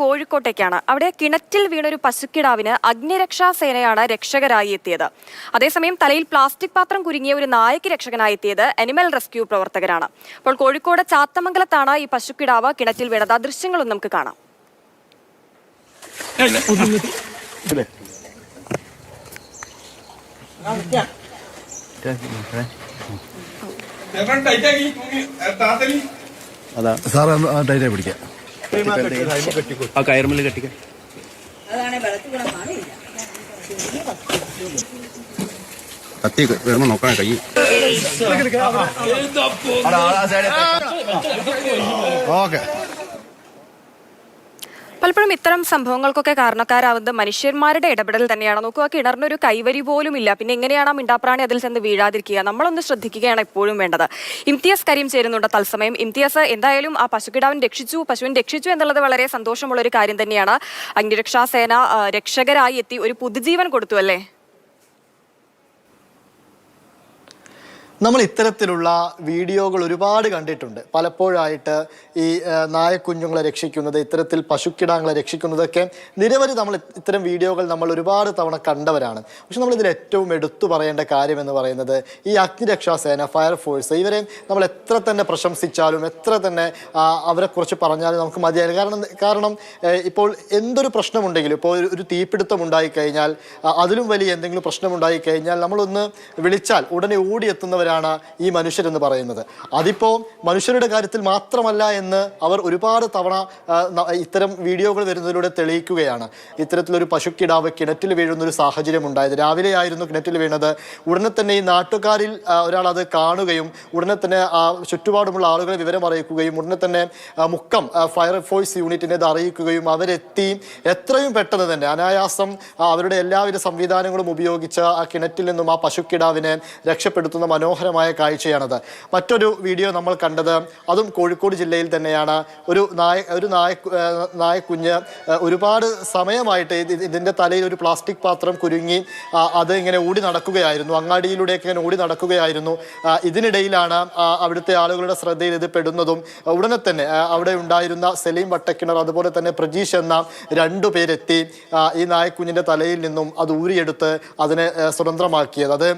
കോഴിക്കോട്ടേക്കാണ്. അവിടെ കിണറ്റിൽ വീണൊരു പശുക്കിടാവിന് അഗ്നിരക്ഷാ സേനയാണ് രക്ഷകരായി എത്തിയത്. അതേസമയം തലയിൽ പ്ലാസ്റ്റിക് പാത്രം കുരുങ്ങിയ ഒരു നായയ്ക്ക് രക്ഷകനായി എത്തിയത് അനിമൽ റെസ്ക്യൂ പ്രവർത്തകരാണ്. അപ്പോൾ കോഴിക്കോട് ചാത്തമംഗലത്താണ് ഈ പശുക്കിടാവ് കിണറ്റിൽ വീണത്. ആ ദൃശ്യങ്ങളൊന്നും നമുക്ക് കാണാം. അതാ സാറ് ടൈറ്റായി പിടിക്കാം. ആ കയറുമ്പിൽ കെട്ടിക്ക. കത്തി വരുമ്പോ നോക്കണേ കൈ. ഓക്കെ. പലപ്പോഴും ഇത്തരം സംഭവങ്ങൾക്കൊക്കെ കാരണക്കാരാവുന്നത് മനുഷ്യന്മാരുടെ ഇടപെടൽ തന്നെയാണ്. നോക്കുക, കിണറിനൊരു കൈവരി പോലും ഇല്ല. പിന്നെ എങ്ങനെയാണ് ആ മിണ്ടാപ്രാണി അതിൽ ചെന്ന് വീഴാതിരിക്കുക? നമ്മളൊന്ന് ശ്രദ്ധിക്കുകയാണ് എപ്പോഴും വേണ്ടത്. ഇംതിയാസ് കരീം ചേരുന്നുണ്ട് തത്സമയം. ഇംതിയാസ്, എന്തായാലും ആ പശുവിനെ രക്ഷിച്ചു എന്നുള്ളത് വളരെ സന്തോഷമുള്ള ഒരു കാര്യം തന്നെയാണ്. അഗ്നിരക്ഷാസേന രക്ഷകരായി എത്തി ഒരു പുതുജീവൻ കൊടുത്തു അല്ലേ? നമ്മൾ ഇത്തരത്തിലുള്ള വീഡിയോകൾ ഒരുപാട് കണ്ടിട്ടുണ്ട്. പലപ്പോഴായിട്ട് ഈ നായക്കുഞ്ഞുങ്ങളെ രക്ഷിക്കുന്നത്, ഇത്തരത്തിൽ പശുക്കിടാങ്ങളെ രക്ഷിക്കുന്നതൊക്കെ നിരവധി ഇത്തരം വീഡിയോകൾ നമ്മൾ ഒരുപാട് തവണ കണ്ടവരാണ്. പക്ഷെ നമ്മളിതിൽ ഏറ്റവും എടുത്തു പറയേണ്ട കാര്യം എന്ന് പറയുന്നത് ഈ അഗ്നിരക്ഷാസേന, ഫയർഫോഴ്സ്, ഇവരെ നമ്മൾ എത്ര തന്നെ പ്രശംസിച്ചാലും എത്ര തന്നെ അവരെക്കുറിച്ച് പറഞ്ഞാലും നമുക്ക് മതിയായില്ല. കാരണം ഇപ്പോൾ എന്തൊരു പ്രശ്നമുണ്ടെങ്കിലും, ഇപ്പോൾ ഒരു തീപിടുത്തം ഉണ്ടായിക്കഴിഞ്ഞാൽ, അതിലും വലിയ എന്തെങ്കിലും പ്രശ്നമുണ്ടായി കഴിഞ്ഞാൽ നമ്മളൊന്ന് വിളിച്ചാൽ ഉടനെ ഓടിയെത്തുന്നവർ ഈ മനുഷ്യരെന്ന് പറയുന്നത്. അതിപ്പോ മനുഷ്യരുടെ കാര്യത്തിൽ മാത്രമല്ല എന്ന് അവർ ഒരുപാട് തവണ ഇത്തരം വീഡിയോകൾ വരുന്നതിലൂടെ തെളിയിക്കുകയാണ്. ഇത്തരത്തിലൊരു പശുക്കിടാവ് കിണറ്റിൽ വീഴുന്ന ഒരു സാഹചര്യം ഉണ്ടായത്. രാവിലെയായിരുന്നു കിണറ്റിൽ വീണത്. ഉടനെ തന്നെ ഈ നാട്ടുകാരിൽ ഒരാൾ അത് കാണുകയും ഉടനെ തന്നെ ചുറ്റുപാടുമുള്ള ആളുകളെ വിവരം അറിയിക്കുകയും ഉടനെ തന്നെ മുക്കം ഫയർഫോഴ്സ് യൂണിറ്റിനെ ഇത് അറിയിക്കുകയും അവരെത്തി എത്രയും പെട്ടെന്ന് തന്നെ അനായാസം അവരുടെ എല്ലാവിധ സംവിധാനങ്ങളും ഉപയോഗിച്ച് ആ കിണറ്റിൽ നിന്നും ആ പശുക്കിടാവിനെ രക്ഷപ്പെടുത്തുന്ന മനോഹരമായ കാഴ്ചയാണത്. മറ്റൊരു വീഡിയോ നമ്മൾ കണ്ടത് അതും കോഴിക്കോട് ജില്ലയിൽ തന്നെയാണ്. ഒരു നായക്കുഞ്ഞ് ഒരുപാട് സമയമായിട്ട് ഇതിൻ്റെ തലയിൽ ഒരു പ്ലാസ്റ്റിക് പാത്രം കുരുങ്ങി അത് ഇങ്ങനെ ഓടി നടക്കുകയായിരുന്നു. അങ്ങാടിയിലൂടെയൊക്കെ ഇങ്ങനെ ഓടി നടക്കുകയായിരുന്നു. ഇതിനിടയിലാണ് അവിടുത്തെ ആളുകളുടെ ശ്രദ്ധയിൽ ഇത് പെടുന്നതും ഉടനെ തന്നെ അവിടെ ഉണ്ടായിരുന്ന സലീം വട്ടക്കിണർ, അതുപോലെ തന്നെ പ്രജീഷ് എന്ന 2 പേരെത്തി ഈ നായക്കുഞ്ഞിൻ്റെ തലയിൽ നിന്നും അത് ഊരിയെടുത്ത് അതിനെ സ്വതന്ത്രമാക്കിയത്.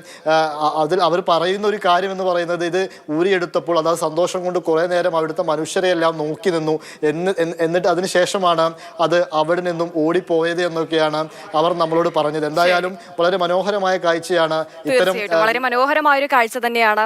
അതിൽ അവർ പറയുന്ന ഒരു കാര്യം എന്ന് പറയുന്നത്, ഇത് ഊരിയെടുത്തപ്പോൾ അത് സന്തോഷം കൊണ്ട് കുറേ നേരം അവിടുത്തെ മനുഷ്യരെയെല്ലാം നോക്കി നിന്നു. എന്നിട്ട് അതിനുശേഷമാണ് അത് അവിടെ നിന്നും ഓടിപ്പോയത് എന്നൊക്കെയാണ് അവർ നമ്മളോട് പറഞ്ഞത്. എന്തായാലും വളരെ മനോഹരമായ കാഴ്ചയാണ്. വളരെ മനോഹരമായ ഒരു കാഴ്ച തന്നെയാണ്.